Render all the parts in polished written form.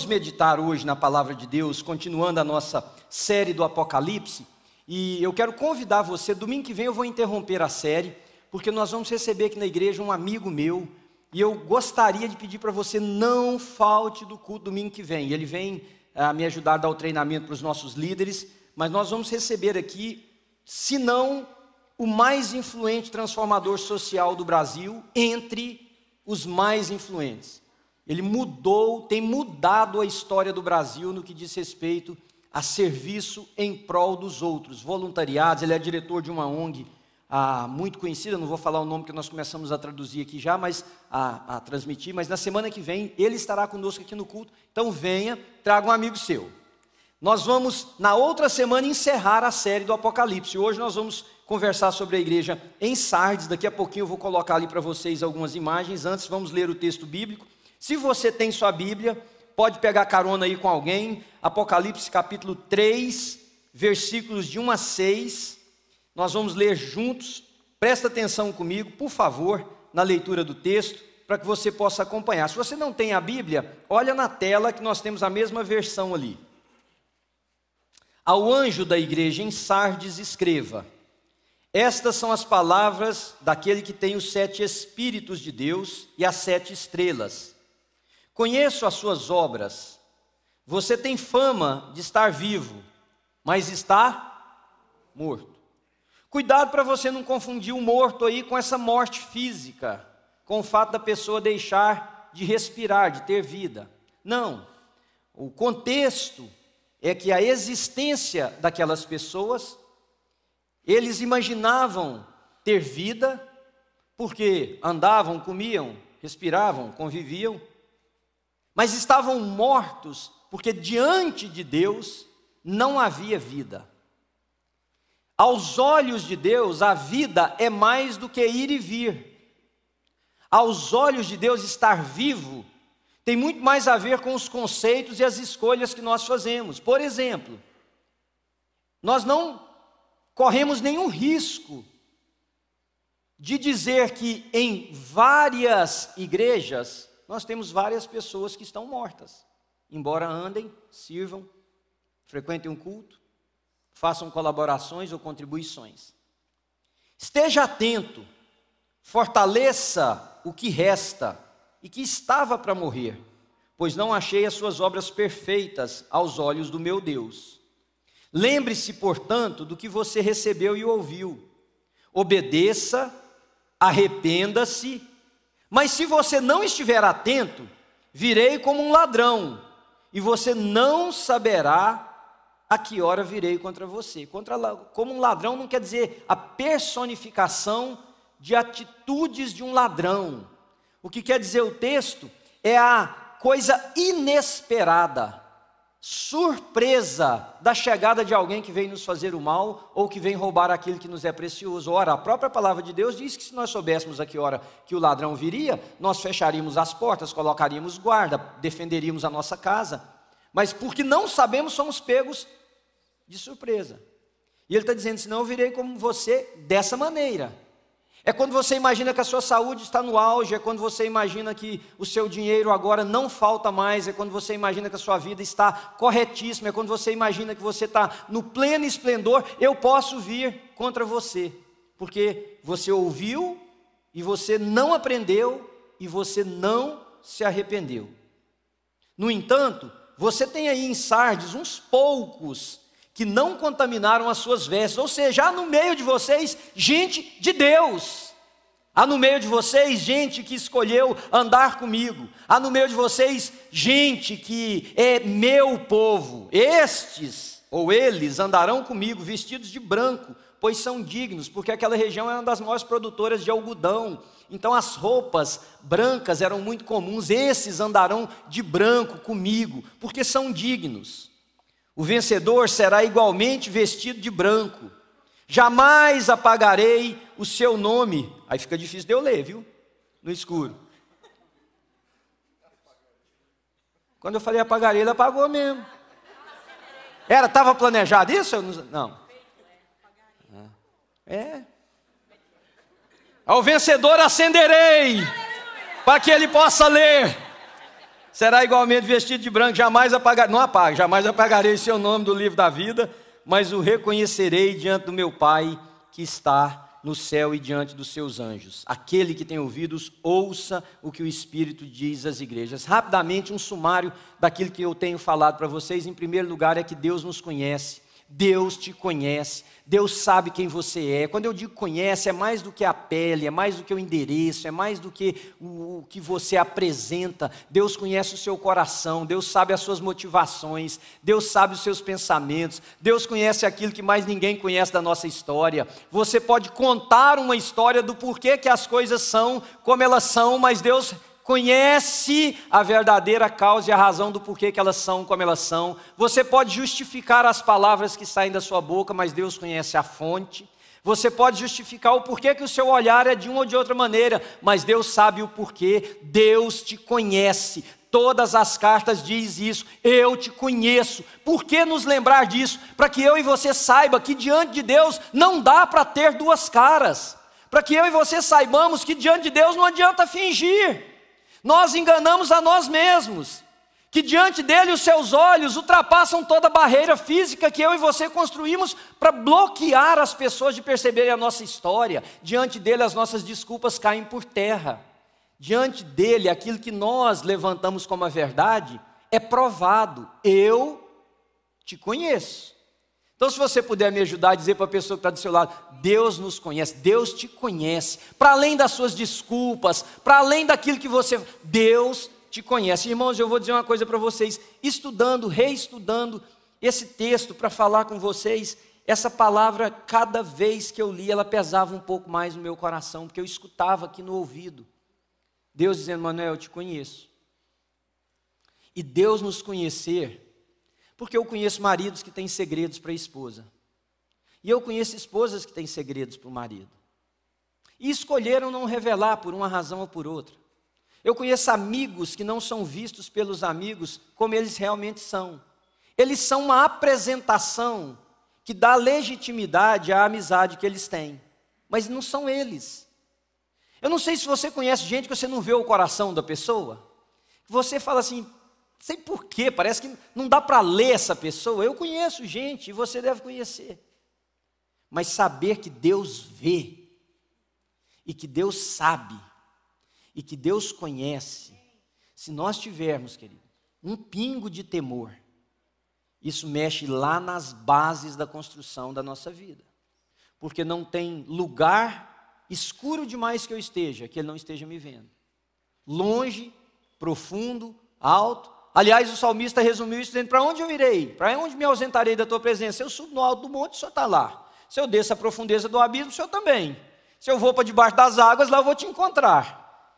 meditar hoje na palavra de Deus, continuando a nossa série do Apocalipse, e eu quero convidar você. Domingo que vem eu vou interromper a série, porque nós vamos receber aqui na igreja um amigo meu, e eu gostaria de pedir para você: não falte do culto domingo que vem. Ele vem me ajudar a dar o treinamento para os nossos líderes, mas nós vamos receber aqui, se não o mais influente transformador social do Brasil, entre os mais influentes. Ele tem mudado a história do Brasil no que diz respeito a serviço em prol dos outros, voluntariados. Ele é diretor de uma ONG muito conhecida, não vou falar o nome que nós começamos a traduzir aqui já, mas a transmitir, mas na semana que vem ele estará conosco aqui no culto. Então venha, traga um amigo seu. Nós vamos na outra semana encerrar a série do Apocalipse. Hoje nós vamos conversar sobre a igreja em Sardes. Daqui a pouquinho eu vou colocar ali para vocês algumas imagens. Antes vamos ler o texto bíblico. Se você tem sua Bíblia, pode pegar carona aí com alguém. Apocalipse capítulo 3, versículos de 1 a 6. Nós vamos ler juntos. Presta atenção comigo, por favor, na leitura do texto, para que você possa acompanhar. Se você não tem a Bíblia, olha na tela que nós temos a mesma versão ali. Ao anjo da igreja em Sardes escreva: estas são as palavras daquele que tem os 7 Espíritos de Deus e as 7 estrelas. Conheço as suas obras. Você tem fama de estar vivo, mas está morto. Cuidado para você não confundir o morto aí com essa morte física, com o fato da pessoa deixar de respirar, de ter vida. Não. O contexto é que a existência daquelas pessoas, eles imaginavam ter vida, porque andavam, comiam, respiravam, conviviam, mas estavam mortos, porque diante de Deus não havia vida. Aos olhos de Deus, a vida é mais do que ir e vir. Aos olhos de Deus, estar vivo tem muito mais a ver com os conceitos e as escolhas que nós fazemos. Por exemplo, nós não corremos nenhum risco de dizer que em várias igrejas nós temos várias pessoas que estão mortas, embora andem, sirvam, frequentem um culto, façam colaborações ou contribuições. Esteja atento, fortaleça o que resta e que estava para morrer, pois não achei as suas obras perfeitas aos olhos do meu Deus. Lembre-se, portanto, do que você recebeu e ouviu. Obedeça, arrependa-se, mas se você não estiver atento, virei como um ladrão, e você não saberá a que hora virei contra você. Como um ladrão não quer dizer a personificação de atitudes de um ladrão. O que quer dizer o texto é a coisa inesperada, surpresa da chegada de alguém que vem nos fazer o mal ou que vem roubar aquilo que nos é precioso. Ora, a própria palavra de Deus diz que se nós soubéssemos a que hora que o ladrão viria, nós fecharíamos as portas, colocaríamos guarda, defenderíamos a nossa casa. Mas porque não sabemos, somos pegos de surpresa. E ele está dizendo: senão eu virei como você dessa maneira. É quando você imagina que a sua saúde está no auge, é quando você imagina que o seu dinheiro agora não falta mais, é quando você imagina que a sua vida está corretíssima, é quando você imagina que você está no pleno esplendor. Eu posso vir contra você, porque você ouviu e você não aprendeu e você não se arrependeu. No entanto, você tem aí em Sardes uns poucos que não contaminaram as suas vestes, ou seja, há no meio de vocês gente de Deus, há no meio de vocês gente que escolheu andar comigo, há no meio de vocês gente que é meu povo. Estes, ou eles, andarão comigo vestidos de branco, pois são dignos, porque aquela região é uma das maiores produtoras de algodão, então as roupas brancas eram muito comuns. Esses andarão de branco comigo, porque são dignos. O vencedor será igualmente vestido de branco. Jamais apagarei o seu nome. Aí fica difícil de eu ler, viu? No escuro. Quando eu falei apagarei, ele apagou mesmo. Estava planejado isso? Não. Ao vencedor acenderei, para que ele possa ler. Será igualmente vestido de branco, jamais apagarei, não apague, jamais apagarei seu nome do livro da vida, mas o reconhecerei diante do meu Pai que está no céu e diante dos seus anjos. Aquele que tem ouvidos, ouça o que o Espírito diz às igrejas. Rapidamente, um sumário daquilo que eu tenho falado para vocês. Em primeiro lugar, é que Deus nos conhece. Deus te conhece, Deus sabe quem você é. Quando eu digo conhece, é mais do que a pele, é mais do que o endereço, é mais do que o que você apresenta. Deus conhece o seu coração, Deus sabe as suas motivações, Deus sabe os seus pensamentos, Deus conhece aquilo que mais ninguém conhece da nossa história. Você pode contar uma história do porquê que as coisas são como elas são, mas Deus conhece a verdadeira causa e a razão do porquê que elas são como elas são. Você pode justificar as palavras que saem da sua boca, mas Deus conhece a fonte. Você pode justificar o porquê que o seu olhar é de uma ou de outra maneira, mas Deus sabe o porquê. Deus te conhece. Todas as cartas dizem isso, eu te conheço. Por que nos lembrar disso? Para que eu e você saiba que diante de Deus não dá para ter duas caras. Para que eu e você saibamos que diante de Deus não adianta fingir. Nós enganamos a nós mesmos, que diante dele os seus olhos ultrapassam toda a barreira física que eu e você construímos para bloquear as pessoas de perceberem a nossa história. Diante dele as nossas desculpas caem por terra. Diante dele aquilo que nós levantamos como a verdade é provado. Eu te conheço. Então, se você puder me ajudar a dizer para a pessoa que está do seu lado, Deus nos conhece, Deus te conhece, para além das suas desculpas, para além daquilo que você... Deus te conhece. Irmãos, eu vou dizer uma coisa para vocês, estudando, reestudando esse texto para falar com vocês, essa palavra, cada vez que eu li, ela pesava um pouco mais no meu coração, porque eu escutava aqui no ouvido, Deus dizendo, Manuel, eu te conheço. E Deus nos conhecer... Porque eu conheço maridos que têm segredos para a esposa. E eu conheço esposas que têm segredos para o marido. E escolheram não revelar por uma razão ou por outra. Eu conheço amigos que não são vistos pelos amigos como eles realmente são. Eles são uma apresentação que dá legitimidade à amizade que eles têm. Mas não são eles. Eu não sei se você conhece gente que você não vê o coração da pessoa. Você fala assim... Sei por quê, parece que não dá para ler essa pessoa. Eu conheço gente, e você deve conhecer. Mas saber que Deus vê, e que Deus sabe, e que Deus conhece, se nós tivermos, querido, um pingo de temor, isso mexe lá nas bases da construção da nossa vida. Porque não tem lugar escuro demais que eu esteja, que Ele não esteja me vendo. Longe, profundo, alto. Aliás, o salmista resumiu isso dizendo, para onde eu irei? Para onde me ausentarei da tua presença? Se eu subo no alto do monte, o Senhor está lá. Se eu desço a profundeza do abismo, o Senhor também. Se eu vou para debaixo das águas, lá eu vou te encontrar.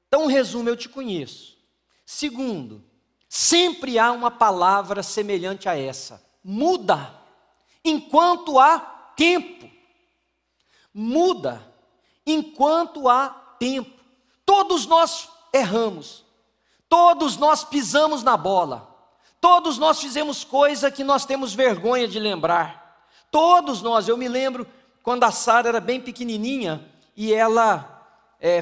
Então, resumo, eu te conheço. Segundo, sempre há uma palavra semelhante a essa. Muda, enquanto há tempo. Muda, enquanto há tempo. Todos nós erramos. Todos nós pisamos na bola, todos nós fizemos coisa que nós temos vergonha de lembrar, todos nós, eu me lembro quando a Sara era bem pequenininha e ela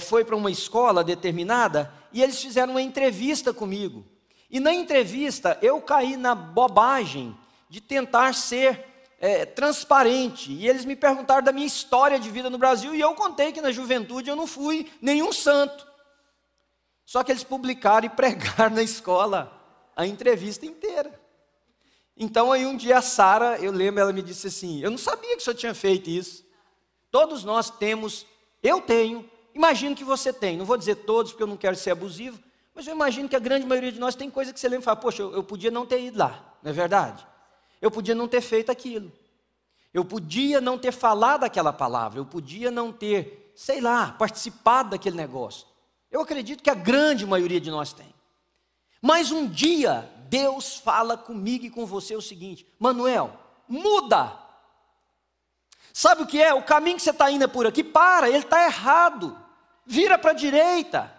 foi para uma escola determinada e eles fizeram uma entrevista comigo, e na entrevista eu caí na bobagem de tentar ser transparente, e eles me perguntaram da minha história de vida no Brasil e eu contei que na juventude eu não fui nenhum santo. Só que eles publicaram e pregaram na escola a entrevista inteira. Então aí um dia a Sara, eu lembro, ela me disse assim, eu não sabia que o senhor tinha feito isso. Todos nós temos, eu tenho, imagino que você tem, não vou dizer todos porque eu não quero ser abusivo, mas eu imagino que a grande maioria de nós tem coisa que você lembra e fala, poxa, eu podia não ter ido lá, não é verdade? Eu podia não ter feito aquilo. Eu podia não ter falado aquela palavra, eu podia não ter, sei lá, participado daquele negócio. Eu acredito que a grande maioria de nós tem. Mas um dia, Deus fala comigo e com você o seguinte, Manuel, muda. Sabe o que é? O caminho que você está indo é por aqui, para, ele está errado. Vira para a direita.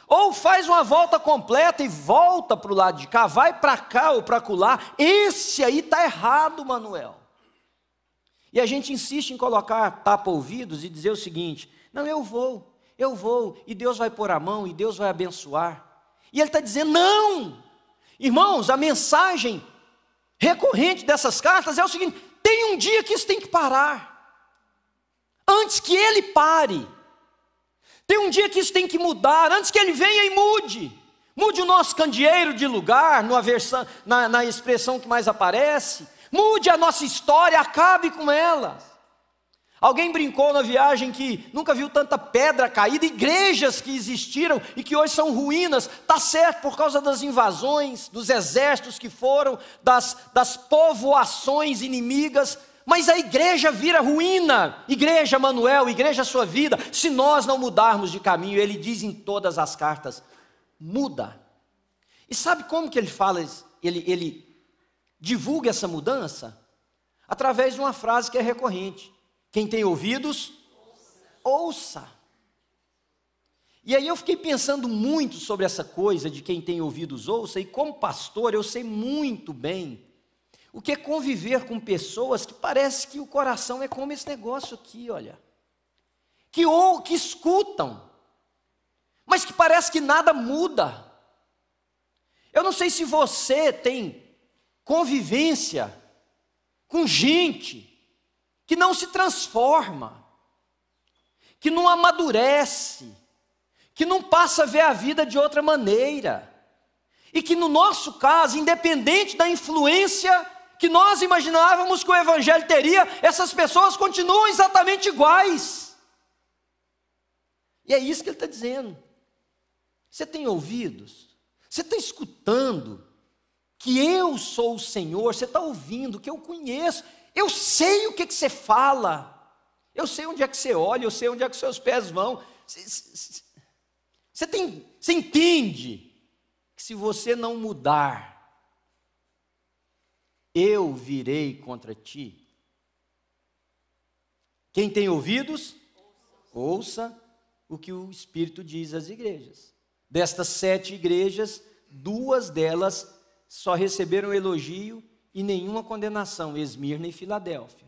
Ou faz uma volta completa e volta para o lado de cá, vai para cá ou para acolá. Esse aí está errado, Manuel. E a gente insiste em colocar tapa-ouvidos e dizer o seguinte, não, eu vou, e Deus vai pôr a mão, e Deus vai abençoar. E ele está dizendo, não. Irmãos, a mensagem recorrente dessas cartas é o seguinte: tem um dia que isso tem que parar. Antes que ele pare. Tem um dia que isso tem que mudar, antes que ele venha e mude. Mude o nosso candeeiro de lugar, na expressão que mais aparece. Mude a nossa história, acabe com ela. Alguém brincou na viagem que nunca viu tanta pedra caída, igrejas que existiram e que hoje são ruínas. Está certo, por causa das invasões, dos exércitos que foram, das povoações inimigas. Mas a igreja vira ruína. Igreja Manuel, igreja Sua Vida, se nós não mudarmos de caminho. Ele diz em todas as cartas, muda. E sabe como que ele fala, ele divulga essa mudança? Através de uma frase que é recorrente: quem tem ouvidos, ouça. E aí eu fiquei pensando muito sobre essa coisa de quem tem ouvidos, ouça. E como pastor eu sei muito bem o que é conviver com pessoas que parece que o coração é como esse negócio aqui, olha. Que escutam, mas que parece que nada muda. Eu não sei se você tem convivência com gente que não se transforma, que não amadurece, que não passa a ver a vida de outra maneira. E que no nosso caso, independente da influência que nós imaginávamos que o Evangelho teria, essas pessoas continuam exatamente iguais. E é isso que ele está dizendo. Você tem ouvidos? Você está escutando que eu sou o Senhor? Você está ouvindo que eu conheço? Eu sei o que você fala. Eu sei onde é que você olha, eu sei onde é que seus pés vão. Você entende que se você não mudar, eu virei contra ti. Quem tem ouvidos, ouça o que o Espírito diz às igrejas. Destas 7 igrejas, 2 delas só receberam elogio e nenhuma condenação, Esmirna e Filadélfia.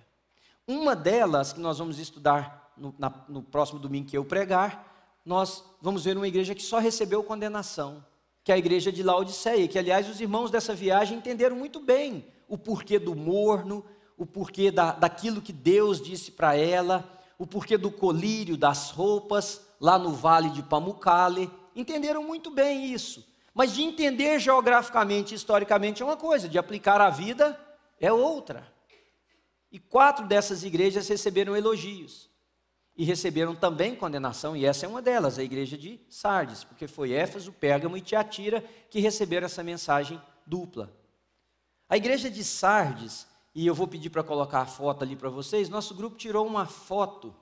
Uma delas, que nós vamos estudar no próximo domingo que eu pregar, nós vamos ver uma igreja que só recebeu condenação, que é a igreja de Laodiceia, que aliás os irmãos dessa viagem entenderam muito bem o porquê do morno, o porquê daquilo que Deus disse para ela, o porquê do colírio das roupas, lá no vale de Pamukkale. Entenderam muito bem isso. Mas de entender geograficamente, historicamente é uma coisa, de aplicar a vida é outra. E 4 dessas igrejas receberam elogios. E receberam também condenação, e essa é uma delas, a igreja de Sardes, porque foi Éfeso, Pérgamo e Tiatira que receberam essa mensagem dupla. A igreja de Sardes, e eu vou pedir para colocar a foto ali para vocês, nosso grupo tirou uma foto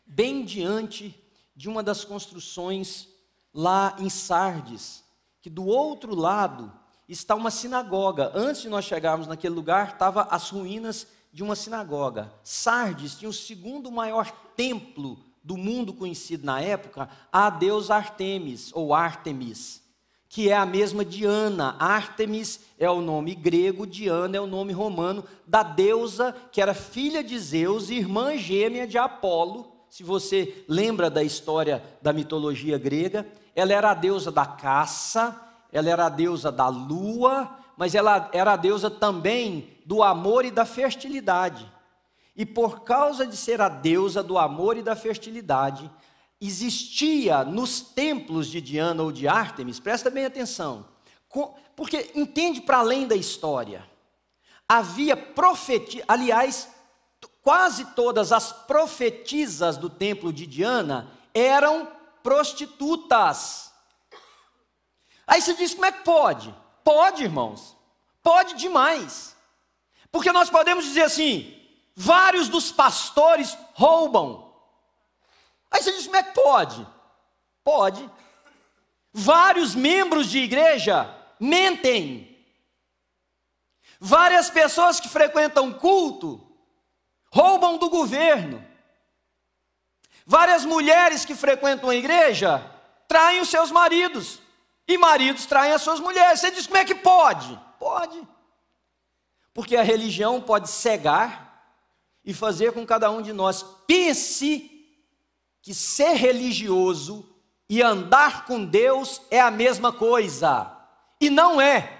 bem diante de uma das construções lá em Sardes, que do outro lado está uma sinagoga. Antes de nós chegarmos naquele lugar, estavam as ruínas de uma sinagoga. Sardes tinha o 2º maior templo do mundo conhecido na época, a deusa Artemis, ou Ártemis, que é a mesma Diana. Ártemis é o nome grego, Diana é o nome romano, da deusa que era filha de Zeus e irmã gêmea de Apolo. Se você lembra da história da mitologia grega, ela era a deusa da caça, ela era a deusa da lua, mas ela era a deusa também do amor e da fertilidade. E por causa de ser a deusa do amor e da fertilidade, existia nos templos de Diana ou de Ártemis, presta bem atenção, porque entende para além da história, havia profetia, aliás, quase todas as profetisas do templo de Diana eram prostitutas. Aí você diz, como é que pode? Pode, irmãos, pode demais, porque nós podemos dizer assim, vários dos pastores roubam. Aí você diz, como é que pode? Pode. Vários membros de igreja mentem. Várias pessoas que frequentam culto roubam do governo. Várias mulheres que frequentam a igreja traem os seus maridos. E maridos traem as suas mulheres. Você diz, como é que pode? Pode. Porque a religião pode cegar e fazer com que cada um de nós pense que ser religioso e andar com Deus é a mesma coisa. E não é.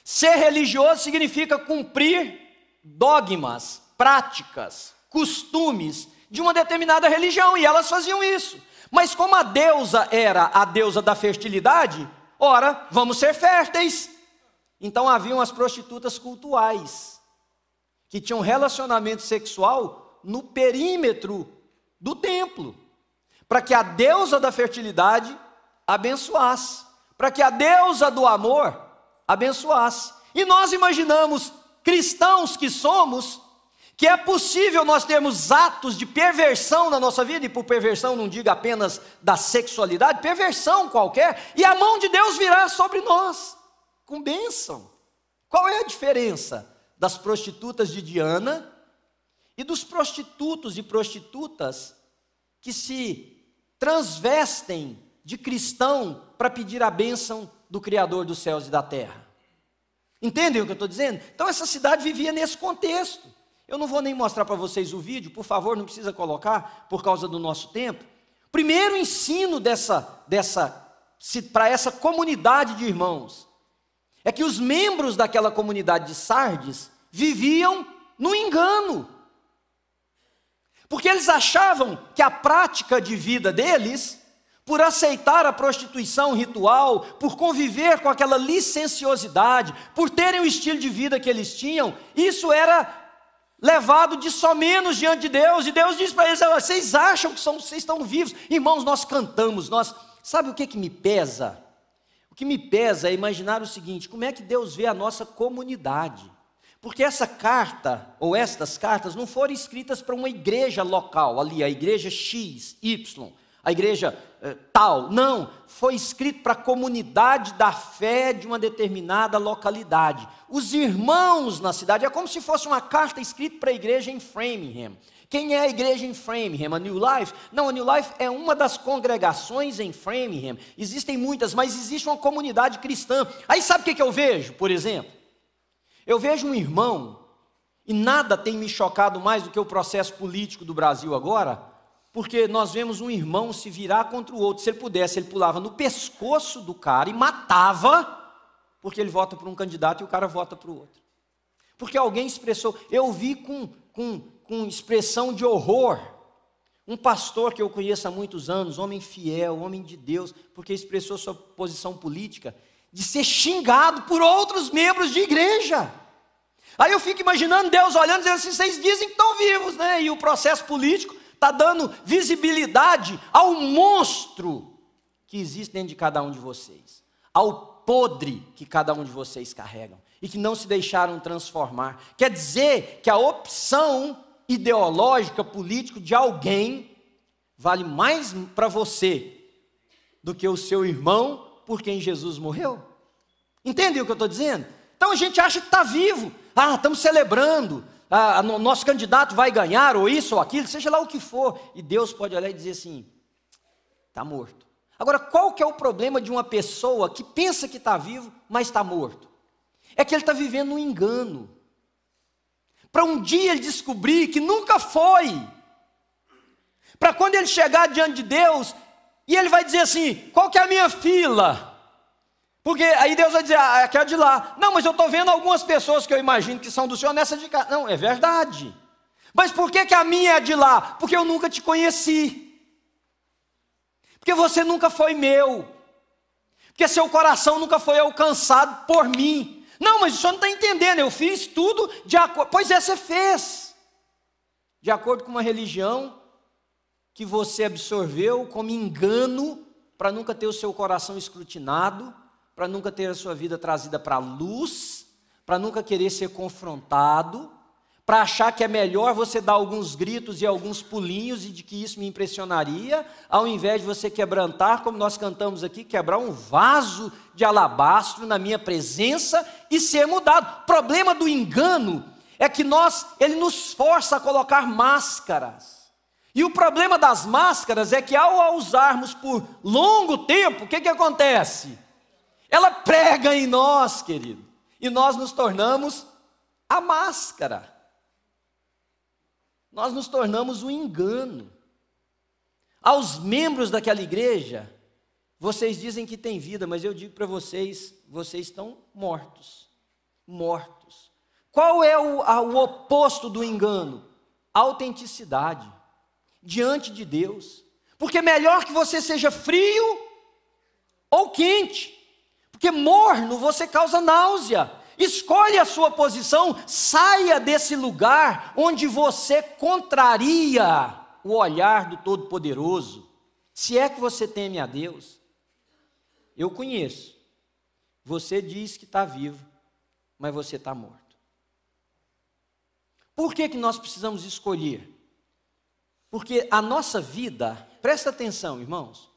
Ser religioso significa cumprir dogmas, práticas, costumes de uma determinada religião, e elas faziam isso. Mas como a deusa era a deusa da fertilidade, ora, vamos ser férteis. Então haviam as prostitutas cultuais, que tinham relacionamento sexual no perímetro do templo, para que a deusa da fertilidade abençoasse, para que a deusa do amor abençoasse. E nós imaginamos, cristãos que somos, que é possível nós termos atos de perversão na nossa vida, e por perversão não diga apenas da sexualidade, perversão qualquer, e a mão de Deus virá sobre nós, com bênção. Qual é a diferença das prostitutas de Diana e dos prostitutos e prostitutas que se transvestem de cristão para pedir a bênção do Criador dos céus e da terra? Entendem o que eu estou dizendo? Então essa cidade vivia nesse contexto. Eu não vou nem mostrar para vocês o vídeo, por favor, não precisa colocar, por causa do nosso tempo. Primeiro ensino para essa comunidade de irmãos é que os membros daquela comunidade de Sardes viviam no engano. Porque eles achavam que a prática de vida deles, por aceitar a prostituição ritual, por conviver com aquela licenciosidade, por terem o estilo de vida que eles tinham, isso era levado de somenos diante de Deus. E Deus diz para eles: vocês acham que vocês estão vivos? Irmãos, nós cantamos, sabe o que me pesa? O que me pesa é imaginar o seguinte: como é que Deus vê a nossa comunidade? Porque essa carta, ou estas cartas, não foram escritas para uma igreja local, ali, a igreja X, Y, a igreja tal. Não, foi escrito para a comunidade da fé de uma determinada localidade. Os irmãos na cidade, é como se fosse uma carta escrita para a igreja em Framingham. Quem é a igreja em Framingham? A New Life? Não, a New Life é uma das congregações em Framingham. Existem muitas, mas existe uma comunidade cristã. Aí sabe o que eu vejo, por exemplo? Eu vejo um irmão, e nada tem me chocado mais do que o processo político do Brasil agora, porque nós vemos um irmão se virar contra o outro. Se ele pudesse, ele pulava no pescoço do cara e matava, porque ele vota por um candidato e o cara vota para o outro. Porque alguém expressou, eu vi com expressão de horror, um pastor que eu conheço há muitos anos, homem fiel, homem de Deus, porque expressou sua posição política, de ser xingado por outros membros de igreja. Aí eu fico imaginando Deus olhando e dizendo assim: vocês dizem que estão vivos, né? E o processo político está dando visibilidade ao monstro que existe dentro de cada um de vocês, ao podre que cada um de vocês carregam, e que não se deixaram transformar. Quer dizer que a opção ideológica, política de alguém, vale mais para você do que o seu irmão por quem Jesus morreu. Entendem o que eu estou dizendo? Então a gente acha que está vivo. Estamos celebrando, nosso candidato vai ganhar, ou isso ou aquilo, seja lá o que for. E Deus pode olhar e dizer assim: está morto. Agora, qual que é o problema de uma pessoa que pensa que está vivo, mas está morto? É que ele está vivendo um engano, para um dia ele descobrir que nunca foi, para quando ele chegar diante de Deus, e ele vai dizer assim: qual que é a minha fila? Porque aí Deus vai dizer: aquela de lá. Não, mas eu estou vendo algumas pessoas que eu imagino que são do Senhor nessa de cá. Não, é verdade. Mas por que a minha é de lá? Porque eu nunca te conheci. Porque você nunca foi meu. Porque seu coração nunca foi alcançado por mim. Não, mas o senhor não está entendendo. Eu fiz tudo de acordo. Pois é, você fez. De acordo com uma religião que você absorveu como engano, para nunca ter o seu coração escrutinado, para nunca ter a sua vida trazida para a luz, para nunca querer ser confrontado, para achar que é melhor você dar alguns gritos e alguns pulinhos, e de que isso me impressionaria, ao invés de você quebrantar, como nós cantamos aqui, quebrar um vaso de alabastro na minha presença e ser mudado. O problema do engano é que ele nos força a colocar máscaras. E o problema das máscaras é que, ao a usarmos por longo tempo, o que acontece? Ela prega em nós, querido, e nós nos tornamos a máscara. Nós nos tornamos o engano. Aos membros daquela igreja, vocês dizem que tem vida, mas eu digo para vocês, vocês estão mortos. Mortos. Qual é o oposto do engano? Autenticidade. Diante de Deus. Porque é melhor que você seja frio ou quente. Porque morno você causa náusea. Escolhe a sua posição, saia desse lugar onde você contraria o olhar do Todo-Poderoso. Se é que você teme a Deus. Eu conheço. Você diz que está vivo, mas você está morto. Por que nós precisamos escolher? Porque a nossa vida, presta atenção, irmãos,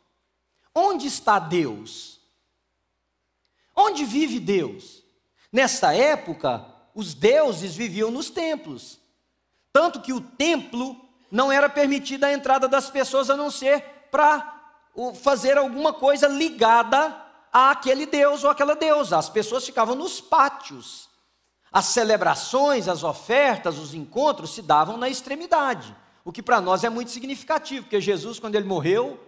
onde está Deus? Onde vive Deus? Nessa época, os deuses viviam nos templos. Tanto que o templo não era permitida a entrada das pessoas, a não ser para fazer alguma coisa ligada àquele deus ou àquela deusa. As pessoas ficavam nos pátios. As celebrações, as ofertas, os encontros se davam na extremidade. O que para nós é muito significativo, porque Jesus, quando ele morreu,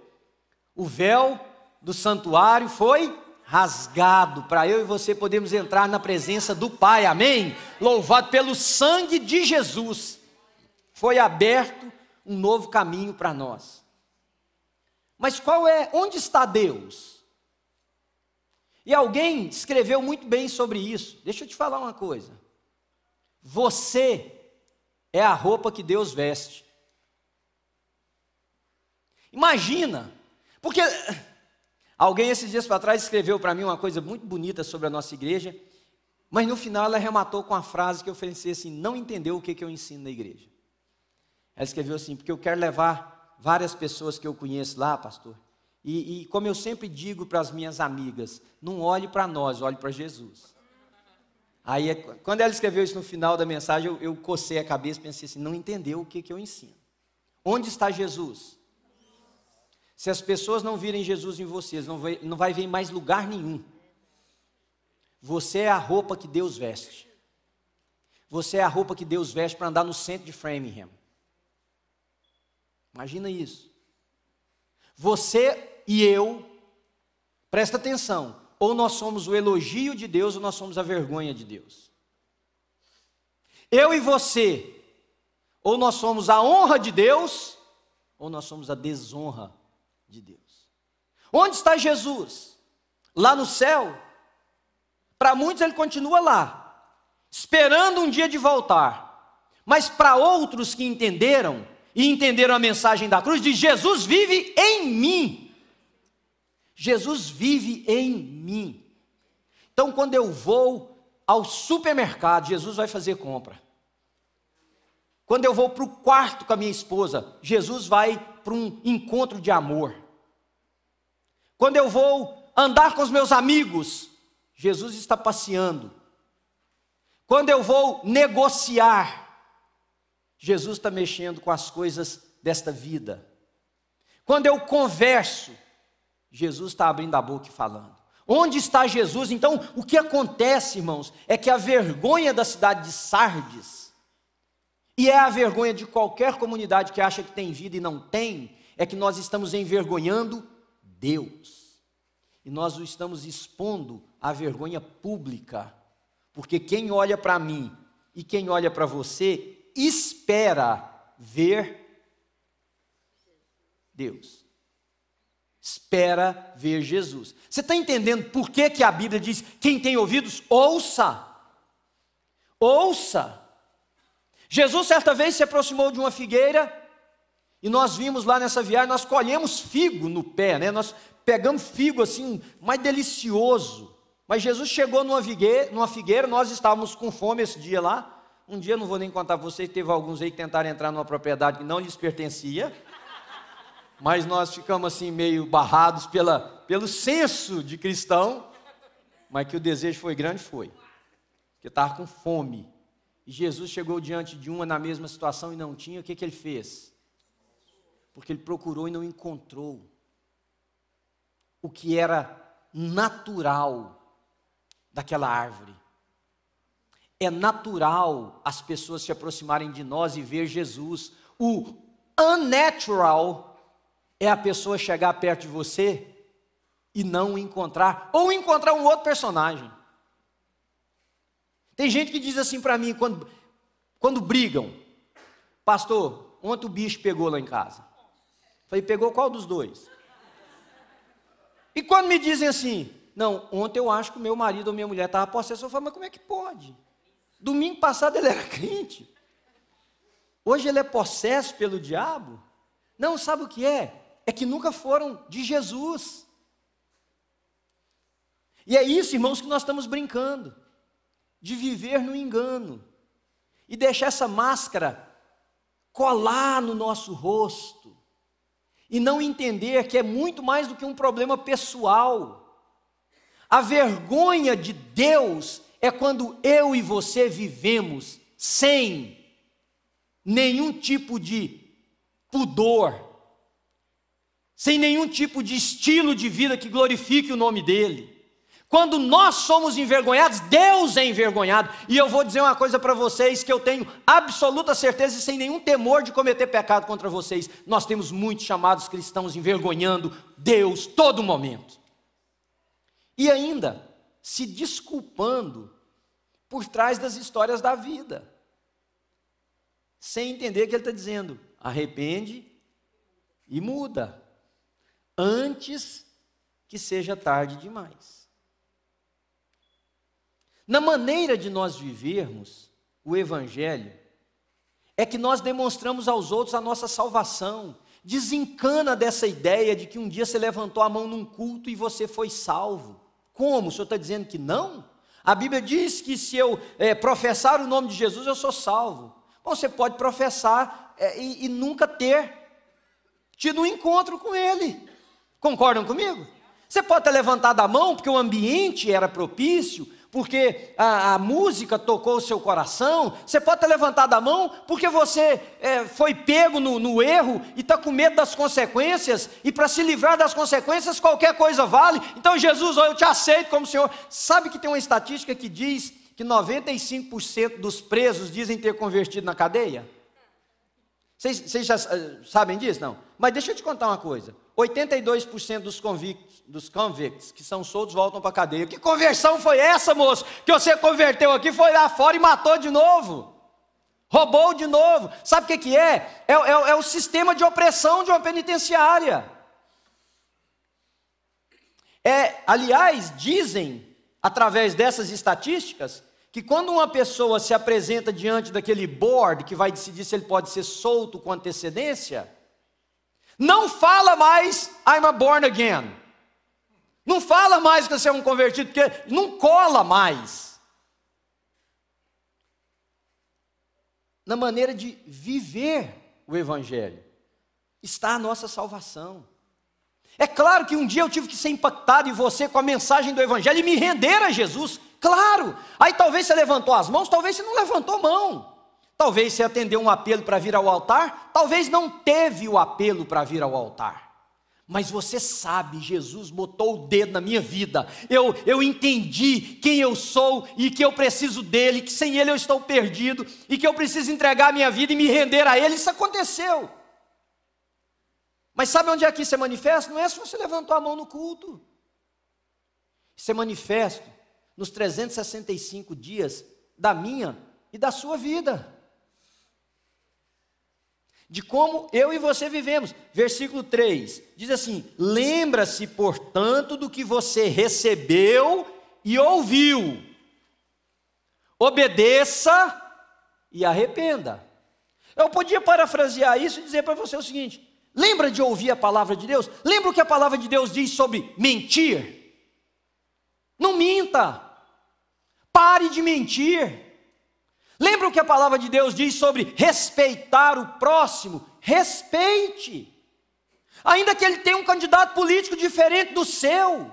o véu do santuário foi rasgado, para eu e você podermos entrar na presença do Pai, amém? Louvado pelo sangue de Jesus, foi aberto um novo caminho para nós. Mas onde está Deus? E alguém escreveu muito bem sobre isso. Deixa eu te falar uma coisa. Você é a roupa que Deus veste. Imagina, porque alguém esses dias para trás escreveu para mim uma coisa muito bonita sobre a nossa igreja, mas no final ela rematou com a frase que eu pensei assim, não entendeu o que eu ensino na igreja. Ela escreveu assim, porque eu quero levar várias pessoas que eu conheço lá, pastor, e como eu sempre digo para as minhas amigas, não olhe para nós, olhe para Jesus. Aí, quando ela escreveu isso no final da mensagem, eu cocei a cabeça e pensei assim, não entendeu o que eu ensino. Onde está Jesus? Se as pessoas não virem Jesus em vocês, não vai ver em mais lugar nenhum. Você é a roupa que Deus veste. Você é a roupa que Deus veste para andar no centro de Framingham. Imagina isso. Você e eu, presta atenção, ou nós somos o elogio de Deus ou nós somos a vergonha de Deus. Eu e você, ou nós somos a honra de Deus, ou nós somos a desonra de Deus. Onde está Jesus? Lá no céu? Para muitos ele continua lá, esperando um dia de voltar. Mas para outros que entenderam, e entenderam a mensagem da cruz, diz, Jesus vive em mim. Jesus vive em mim. Então quando eu vou ao supermercado, Jesus vai fazer compra. Quando eu vou para o quarto com a minha esposa, Jesus vai para um encontro de amor. Quando eu vou andar com os meus amigos, Jesus está passeando. Quando eu vou negociar, Jesus está mexendo com as coisas desta vida. Quando eu converso, Jesus está abrindo a boca e falando. Onde está Jesus? Então, o que acontece, irmãos, é que a vergonha da cidade de Sardes, e é a vergonha de qualquer comunidade que acha que tem vida e não tem, é que nós estamos envergonhando Deus. E nós o estamos expondo à vergonha pública. Porque quem olha para mim e quem olha para você, espera ver Deus. Espera ver Jesus. Você está entendendo por que a Bíblia diz, quem tem ouvidos, ouça. Ouça. Jesus certa vez se aproximou de uma figueira, e nós vimos lá nessa viagem, nós colhemos figo no pé, né? Nós pegamos figo assim, mais delicioso. Mas Jesus chegou numa figueira, nós estávamos com fome esse dia lá. Um dia, não vou nem contar para vocês, teve alguns aí que tentaram entrar numa propriedade que não lhes pertencia. Mas nós ficamos assim meio barrados pelo senso de cristão. Mas que o desejo foi grande, foi. Porque estava com fome. E Jesus chegou diante de uma na mesma situação e não tinha, o que ele fez? Porque ele procurou e não encontrou o que era natural daquela árvore. É natural as pessoas se aproximarem de nós e ver Jesus. O unnatural é a pessoa chegar perto de você e não encontrar, ou encontrar um outro personagem. Tem gente que diz assim para mim, quando brigam: pastor, ontem o bicho pegou lá em casa. Falei: pegou qual dos dois? E quando me dizem assim: não, ontem eu acho que o meu marido ou minha mulher estava possesso, eu falo: mas como é que pode? Domingo passado ele era crente, hoje ele é possesso pelo diabo? Não, sabe o que é? É que nunca foram de Jesus. E é isso, irmãos, que nós estamos brincando, de viver no engano, e deixar essa máscara colar no nosso rosto, e não entender que é muito mais do que um problema pessoal. A vergonha de Deus é quando eu e você vivemos sem nenhum tipo de pudor, sem nenhum tipo de estilo de vida que glorifique o nome dEle. Quando nós somos envergonhados, Deus é envergonhado. E eu vou dizer uma coisa para vocês que eu tenho absoluta certeza e sem nenhum temor de cometer pecado contra vocês: nós temos muitos chamados cristãos envergonhando Deus todo momento. E ainda se desculpando por trás das histórias da vida, sem entender que ele está dizendo: arrepende e muda, antes que seja tarde demais. Na maneira de nós vivermos o Evangelho, é que nós demonstramos aos outros a nossa salvação. Desencana dessa ideia de que um dia você levantou a mão num culto e você foi salvo. Como? O senhor está dizendo que não? A Bíblia diz que se eu professar o nome de Jesus, eu sou salvo. Bom, você pode professar e nunca ter tido um encontro com Ele. Concordam comigo? Você pode ter levantado a mão porque o ambiente era propício, porque a música tocou o seu coração. Você pode ter levantado a mão porque você foi pego no erro e está com medo das consequências, e para se livrar das consequências qualquer coisa vale. Então Jesus, eu te aceito como Senhor. Sabe que tem uma estatística que diz que 95% dos presos dizem ter convertido na cadeia? Vocês já sabem disso? Não? Mas deixa eu te contar uma coisa: 82% dos convicts que são soltos voltam para a cadeia. Que conversão foi essa, moço? Que você converteu aqui, foi lá fora e matou de novo, roubou de novo. Sabe o que é? É o sistema de opressão de uma penitenciária. Aliás, dizem, através dessas estatísticas, que quando uma pessoa se apresenta diante daquele board que vai decidir se ele pode ser solto com antecedência, não fala mais I'm a born again, não fala mais que você é um convertido, porque não cola mais. Na maneira de viver o Evangelho está a nossa salvação. É claro que um dia eu tive que ser impactado em você com a mensagem do Evangelho e me render a Jesus, claro. Aí talvez você levantou as mãos, talvez você não levantou mão. Talvez você atendeu um apelo para vir ao altar, talvez não teve o apelo para vir ao altar. Mas você sabe, Jesus botou o dedo na minha vida, eu entendi quem eu sou e que eu preciso dEle, que sem Ele eu estou perdido e que eu preciso entregar a minha vida e me render a Ele. Isso aconteceu. Mas sabe onde é que isso é manifesto? Não é se você levantou a mão no culto. Isso é manifesto nos 365 dias da minha e da sua vida, de como eu e você vivemos. Versículo 3 diz assim: lembra-se, portanto, do que você recebeu e ouviu, obedeça e arrependa. Eu podia parafrasear isso e dizer para você o seguinte: lembra de ouvir a palavra de Deus? Lembra o que a palavra de Deus diz sobre mentir? Não minta, pare de mentir. Lembra o que a palavra de Deus diz sobre respeitar o próximo? Respeite. Ainda que ele tenha um candidato político diferente do seu,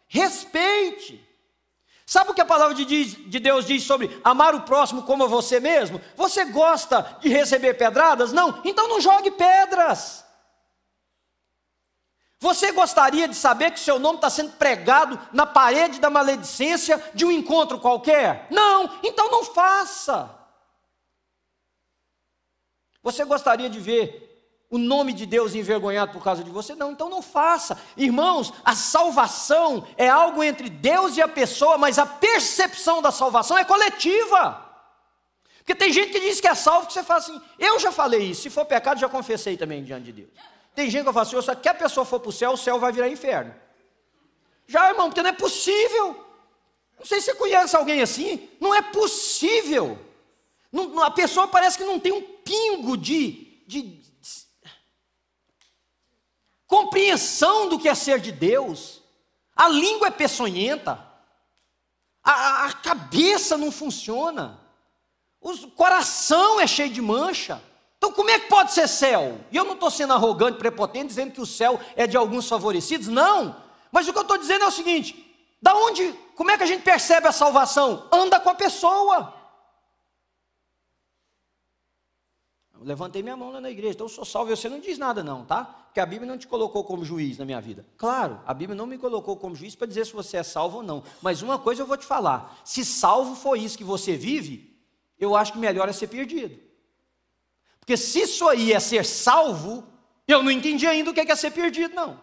respeite. Sabe o que a palavra de Deus diz sobre amar o próximo como a você mesmo? Você gosta de receber pedradas? Não? Então não jogue pedras. Você gostaria de saber que seu nome está sendo pregado na parede da maledicência de um encontro qualquer? Não, então não faça. Você gostaria de ver o nome de Deus envergonhado por causa de você? Não, então não faça. Irmãos, a salvação é algo entre Deus e a pessoa, mas a percepção da salvação é coletiva. Porque tem gente que diz que é salvo, que você fala assim, eu já falei isso, se for pecado já confessei também diante de Deus. Tem gente que eu falo assim, só que a pessoa for para o céu vai virar inferno. Já, irmão, porque não é possível. Não sei se você conhece alguém assim, não é possível. Não, a pessoa parece que não tem um pingo de compreensão do que é ser de Deus. A língua é peçonhenta, a cabeça não funciona, o coração é cheio de mancha. Então como é que pode ser céu? E eu não estou sendo arrogante, prepotente, dizendo que o céu é de alguns favorecidos, não. Mas o que eu estou dizendo é o seguinte, como é que a gente percebe a salvação? Anda com a pessoa. Eu levantei minha mão lá na igreja, então eu sou salvo, você não diz nada não, tá? Porque a Bíblia não te colocou como juiz na minha vida. Claro, a Bíblia não me colocou como juiz para dizer se você é salvo ou não. Mas uma coisa eu vou te falar, se salvo for isso que você vive, eu acho que melhor é ser perdido. Porque se isso aí é ser salvo, eu não entendi ainda o que é ser perdido, não.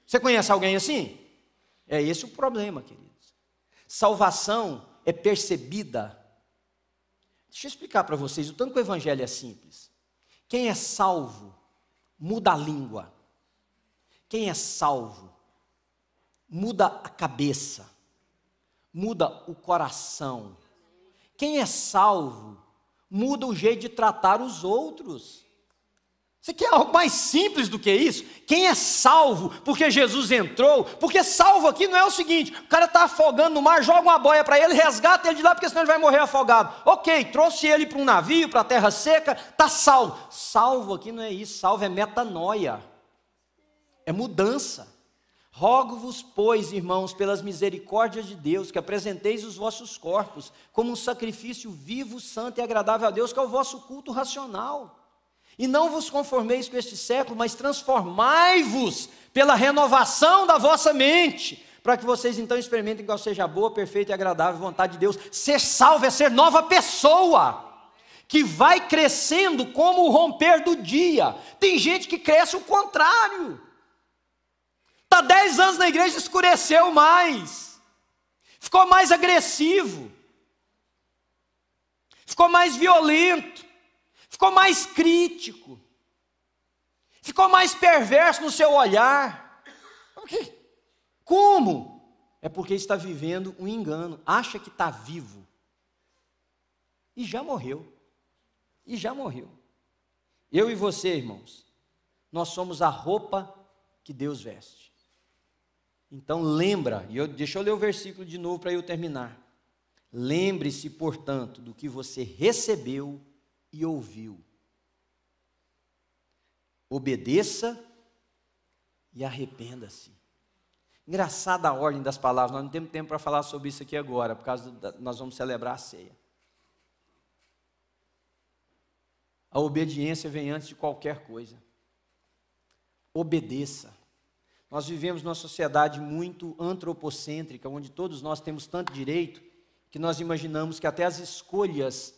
Você conhece alguém assim? É esse o problema, queridos. Salvação é percebida. Deixa eu explicar para vocês, o tanto que o evangelho é simples. Quem é salvo, muda a língua. Quem é salvo, muda a cabeça, muda o coração. Quem é salvo, muda o jeito de tratar os outros. Você quer algo mais simples do que isso? Quem é salvo porque Jesus entrou? Porque salvo aqui não é o seguinte, o cara está afogando no mar, joga uma boia para ele, resgata ele de lá, porque senão ele vai morrer afogado. Ok, trouxe ele para um navio, para a terra seca, está salvo. Salvo aqui não é isso, salvo é metanoia, é mudança. Rogo-vos, pois, irmãos, pelas misericórdias de Deus, que apresenteis os vossos corpos como um sacrifício vivo, santo e agradável a Deus, que é o vosso culto racional. E não vos conformeis com este século, mas transformai-vos pela renovação da vossa mente, para que vocês então experimentem qual seja a boa, perfeita e agradável vontade de Deus. Ser salvo é ser nova pessoa, que vai crescendo como o romper do dia. Tem gente que cresce o contrário. Está 10 anos na igreja, escureceu mais, ficou mais agressivo, ficou mais violento, ficou mais crítico, ficou mais perverso no seu olhar. Como? É porque está vivendo um engano, acha que está vivo, e já morreu, Eu e você, irmãos, nós somos a roupa que Deus veste. Então lembra, deixa eu ler o versículo de novo para eu terminar. Lembre-se, portanto, do que você recebeu e ouviu. Obedeça e arrependa-se. Engraçada a ordem das palavras, nós não temos tempo para falar sobre isso aqui agora, por causa nós vamos celebrar a ceia. A obediência vem antes de qualquer coisa. Obedeça. Nós vivemos numa sociedade muito antropocêntrica, onde todos nós temos tanto direito, que nós imaginamos que até as escolhas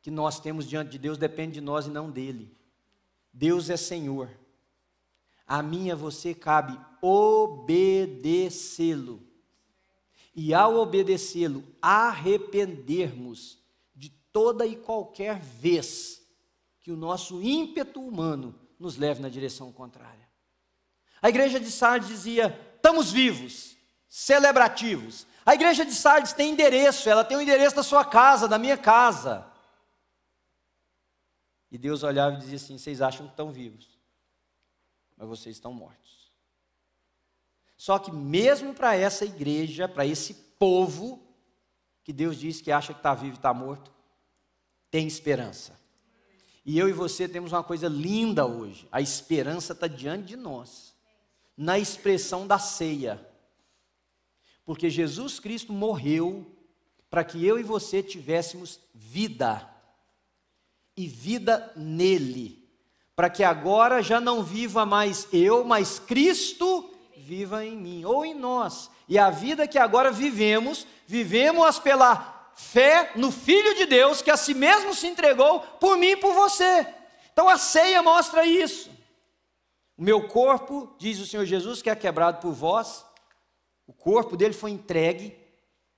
que nós temos diante de Deus dependem de nós e não dele. Deus é Senhor. A mim e a você cabe obedecê-lo. E ao obedecê-lo, arrependermos de toda e qualquer vez que o nosso ímpeto humano nos leve na direção contrária. A igreja de Sardes dizia, estamos vivos, celebrativos. A igreja de Sardes tem endereço, ela tem o endereço da sua casa, da minha casa. E Deus olhava e dizia assim, vocês acham que estão vivos, mas vocês estão mortos. Só que mesmo para essa igreja, para esse povo, que Deus diz que acha que está vivo e está morto, tem esperança. E eu e você temos uma coisa linda hoje, a esperança está diante de nós. Na expressão da ceia, porque Jesus Cristo morreu para que eu e você tivéssemos vida, e vida nele, para que agora já não viva mais eu, mas Cristo viva em mim, ou em nós, e a vida que agora vivemos pela fé no Filho de Deus, que a si mesmo se entregou por mim e por você. Então a ceia mostra isso. O meu corpo, diz o Senhor Jesus, que é quebrado por vós, o corpo dele foi entregue,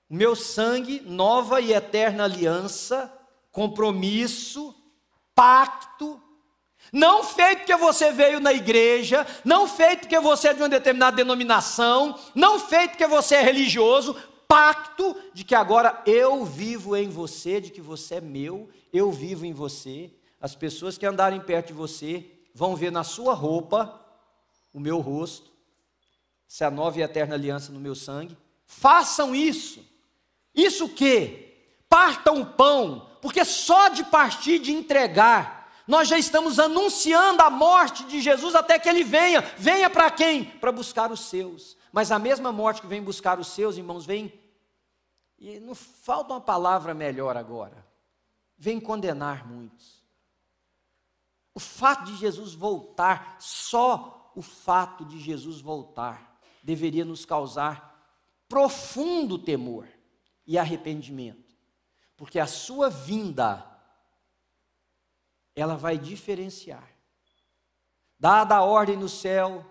o meu sangue, nova e eterna aliança, compromisso, pacto, não feito porque você veio na igreja, não feito porque você é de uma determinada denominação, não feito porque você é religioso, pacto de que agora eu vivo em você, de que você é meu, eu vivo em você. As pessoas que andarem perto de você vão ver na sua roupa o meu rosto, essa é a nova e eterna aliança no meu sangue. Façam isso. Isso o quê? Partam o pão, porque só de partir, de entregar, nós já estamos anunciando a morte de Jesus até que Ele venha. Venha para quem? Para buscar os seus. Mas a mesma morte que vem buscar os seus, irmãos, vem, e não falta uma palavra melhor agora, vem condenar muitos. O fato de Jesus voltar, só o fato de Jesus voltar, deveria nos causar profundo temor e arrependimento, porque a sua vinda, ela vai diferenciar. Dada a ordem no céu,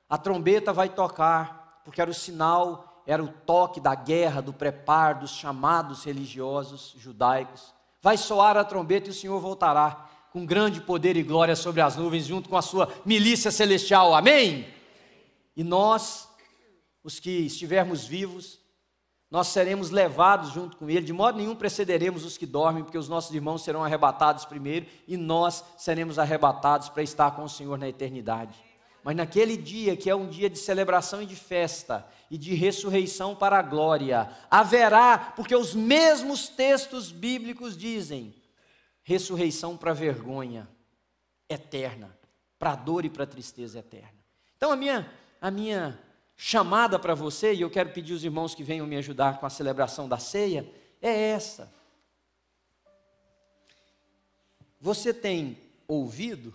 a trombeta vai tocar, porque era o sinal, era o toque da guerra, do preparo, dos chamados religiosos judaicos. Vai soar a trombeta e o Senhor voltará com grande poder e glória sobre as nuvens, junto com a sua milícia celestial, amém? E nós, os que estivermos vivos, nós seremos levados junto com Ele, de modo nenhum precederemos os que dormem, porque os nossos irmãos serão arrebatados primeiro, e nós seremos arrebatados para estar com o Senhor na eternidade. Mas naquele dia, que é um dia de celebração e de festa, e de ressurreição para a glória, haverá, porque os mesmos textos bíblicos dizem, ressurreição para vergonha eterna, para a dor e para a tristeza eterna. Então a minha chamada para você, e eu quero pedir aos irmãos que venham me ajudar com a celebração da ceia, é essa. Você tem ouvido